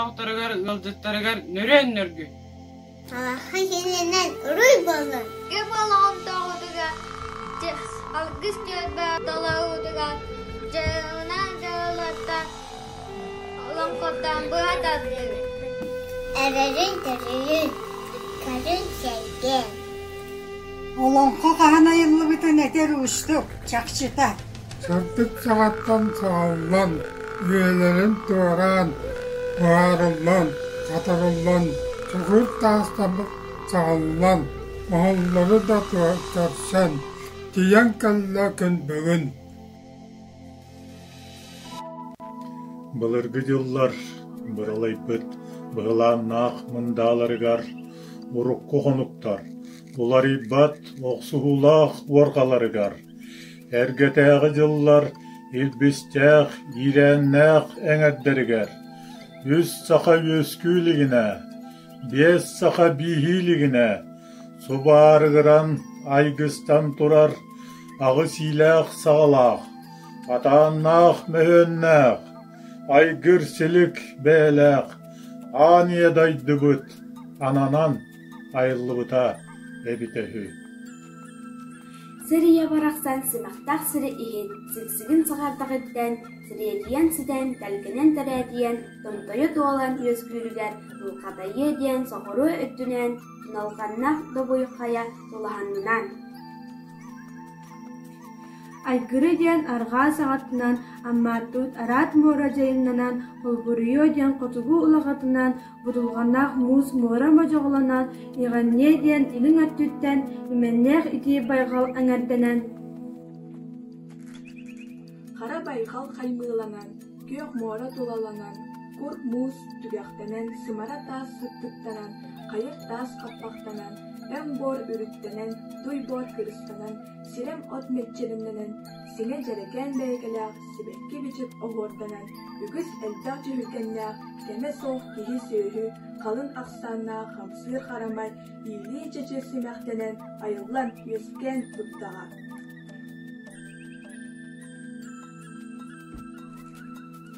tağıtarıgar, ıldıttarıgar, nören nörgü. Allah'a yeniden uruy bolun. Gebalan dağıdıga, algıs görbe dalağıdıga, cağına cağılata, alamkotan buğa tazgı. Ererin dörüyün, karın sevgi. Olanqa kahana yıllı bütün eter uçtuk, çakçıta. Çarptık saattan sağlan, üyelerin doğran, bağırılan, katarılan, çukur taşlamak sağlan, mahalları da görsen, diyen kalla gün bugün. Былыргы жыллар быралайбыт, быгаланнах мындаларыгар, урукку конуктар, уларибат оксугулах уоргаларыгар. Эргетеги жыллар илбистех, иреннех эңердеригер. Үс саха өскүлігіне, бес саха бихилігіне, субарыгыран айгыстан турар, ағы силах сағалах, атаннах мөхөннех, айгырсілік бәләқ, аниядайды бұт, ананан айылыбыта әбітәхі. Сирия барақсан сымақтақ сірі иген, сіксігін сығардақ еттен, сіредиен сіден, тәлгінен тәрәдиен, томтойы туалан өскүлігер, ұлқадайы ден, соғыры өттінен, тұналғаннақ добойқая толағанынан. Айгыры ден арға сағатынан, амматтут арат мора жайыннанан, холбурыйо ден қотугу ұлағатынан, бұдылғаннақ мұз мора мажоғыланан, иғанне ден илің аттүттен, именнех ити байғал аңарданан. Қара байғал қаймыланан, көк мора толаланан, құрт мұз түгәқтенен, сымара тас сұттықтанан, қайыр тас қаппақтанан, әм бор үріттенен, той бор кірістанан, сирем от метчерінденен, сеңе жерекен бәйгеләқ, сибәкке бечіп оғорданан, үгіз әлдақ жүргеннәқ, кәме соқ кейі сөйі, қалын ақсанна, қамсыр қарамай, или чечесі мәқтенен, айыллан өскен бұттаға.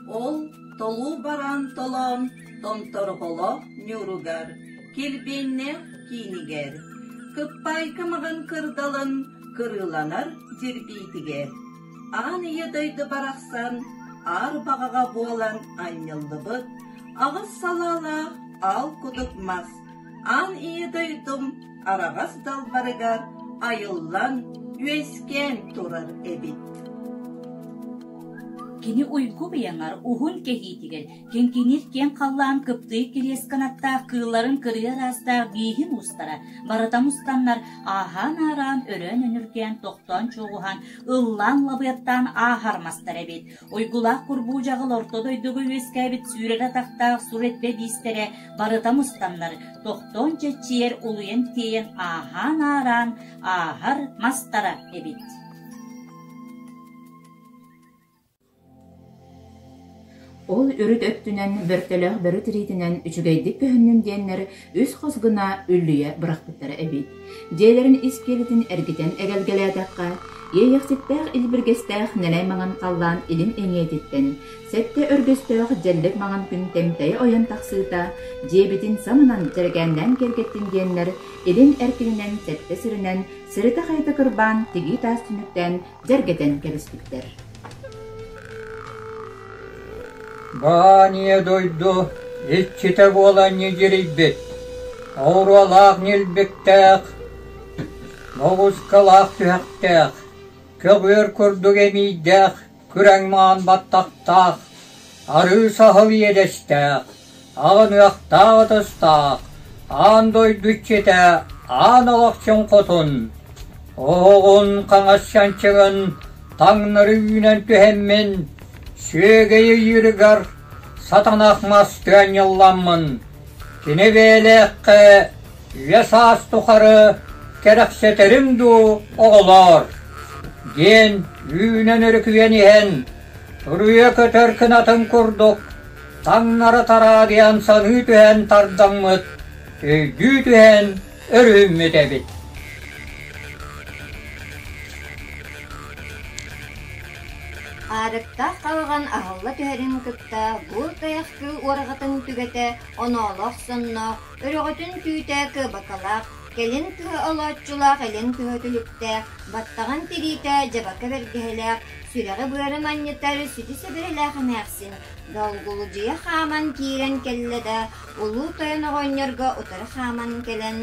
Ол толу баран толон, тонторғоло нүругар, келбенне кинигер, кыппай кымығын кырдалын, кырыланар зербейтігер. Ан едойды барақсан, ар бағаға болан аннылды бұд, ағыз салала ал кудықмас. Ан едойдым арағас далбарыгар, айыллан өскен тұрар әбет. Кини уйгу бияңар ухун кехитигер, кен кинир кен қаллан кыпты келес канатта кыыларын кырыя раста бейхин устара, баратам устаннар ахан аран өрөн өнүрген тоқтон чоғухан ыллан лабыяттан ахармастар эбит. Уйгулах курбу жағыл ортодойдугу өскәбит сүйрер атақта суретбе бистере баратам устаннар тоқтон чечер улуен тейен ахан аран ахар мастара эбит. Ол үрүт өттүнен бөртөлөг бөрү тиритинен үчүгейдик көһүннүн диэннер үс хосгуна үллүе быракпыттара эбит. Диэлерин искелитин эргитен эгелгелээдакка, ийэхситтээх илбиргестээх нэлэй маңан қаллан илим эңиэтиттен, сетте өргөстөөх дьэллик маңан күн темтэй ойон тахсыыта, диэбитин самынан жергэннен кергеттин диэннер илин эркининен сетте сиринен сырыта хайта кырбан тиги таас түнүктен жергетен келиспиттер. Баание дойду, итчите бола не жериббет, ауралақ нелбектәқ, моғускалақ түйәқтәқ, көгөр күрдік емейдәқ, күрәңман баттақтақ, ары сахыл едестәқ, ағын ұяқтағы тұстақ, ан дойду чете, ан алақчын қотын, оғын қаңасшанчығын, таңныры үйнен түхеммен, Шөгейі үйірігар, сатанақ мастыған елламын. Кені бәләққі, весас тұқары, керексетерімду оғылар. Ген үйінен үркіген ehen, үрүйе көтер кінатын күрдік, таңнары тарадиян саны түхен тардаңмыт, өйді түхен үріммет әбет. Арыктах қалған ағылла төһәрін кытта бұл таяқкы орағатын түгәтә оноолох сонно өрөгөтүн түйтә кыбакалақ келин кыһы олооччулаах элин кыһы түлүктәэх баттаган тиритэ жабака бергеһэлээх сүрэҕи быары манньытар сүти себерелээх эмээхсин долгулужуя хааман киирэн келлэдэ улуу тойоногонньорго утары хааман келен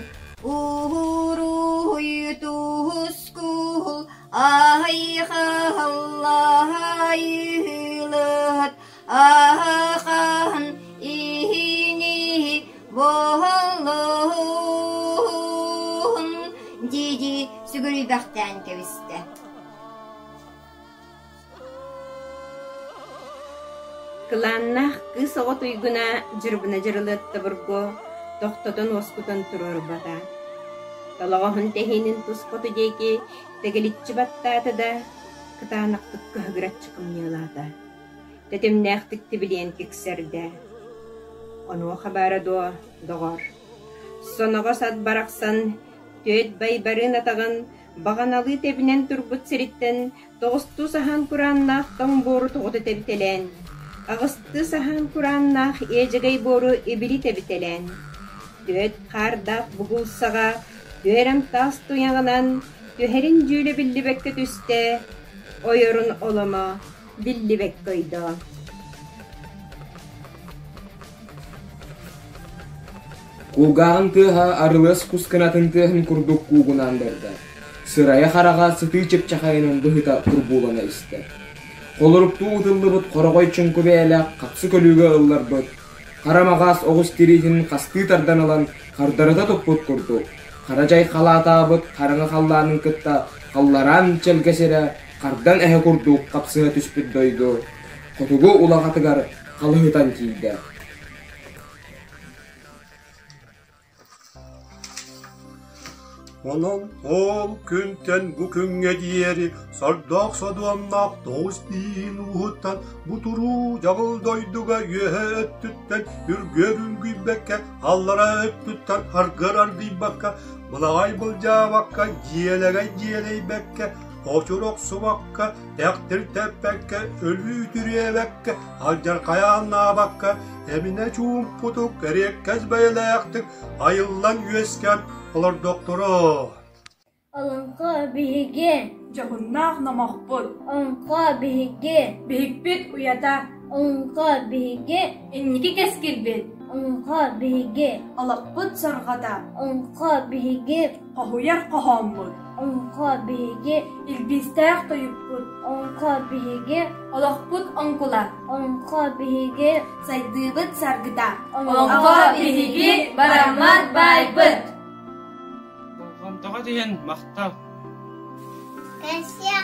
Уруйутускул айхаллахайлыт ахахан ихини болуун диди сүгүрүбактан кебисте. Кыланнах кыз оҕот уйгуна жырбына жырылытты бурго тохтотон оскутан турар бата. Талағын тәхинин туспоту дейки тегелитчі баттаты да кытанақтық көхгіратчы кымнелата. Тәтемнәқтік тибілен кексерді. Ону хабары до доғар. Соноға сат барақсан төт байбарын атағын бағаналы тебінен турбут сериттен тоғысту сахан құраннақ тон бору тоғыты тебітелен. Ағысты сахан құраннақ ежігей бору ибили тебітелен. Төт қардақ бұғылсаға Төһәрем тас туяңынан төһәрин жүлі биллибекке түсте, ойорун олама биллибек койда. Кулгағын тыға арылыс кусканатын тыхын курдук кугунан берді. Сырая хараға сыты чеп чахайынан бұхыта турбулана істі. Қолырыпту ұтылды бұд қорағой чүнкі бәлі қапсы көлігі ұллар бұд. Қарамағас оғыз теретін қасты тардан алан қардарыда топпыт күрді. Қаражай қалатабыт қарыңы қалланың кытта қалларан челгесері қардан әхе күрдук қапсыға түспіт дойду. Қотугу улағатыгар қалығытан кейді. Онон ол күнтен bu күнге диери сардақ садуамнақ тоғыз дейін ұғыттан бұтыру жағылдойдуға үйе өттіттен үргерін күйбекке аллара өттіттен арғыр бакка бұлағай бұл жабаққа жиелей бәкке Oçuruk subakka, tektir tepekke, ölü türevekke, alcar kayanna bakka, emine çuğum putuk, gerekkez beyle yaktık, ayıllan yüesken, olur doktoru. Alınqa bihige, Jahınnaq namaqbul, alınqa bihige, bihikbit uyata, alınqa bihige, inniki keskilbit, alınqa bihige, alaqbut sargata, alınqa bihige, qahuyar qahammut, alınqa bihige, ilbistaq toyupput, alınqa bihige, alaqbut ankula, alınqa bihige, saydıbıt sargıta, alınqa bihige, baramat baybıt. Болғандығы деген мақтау. Кәсия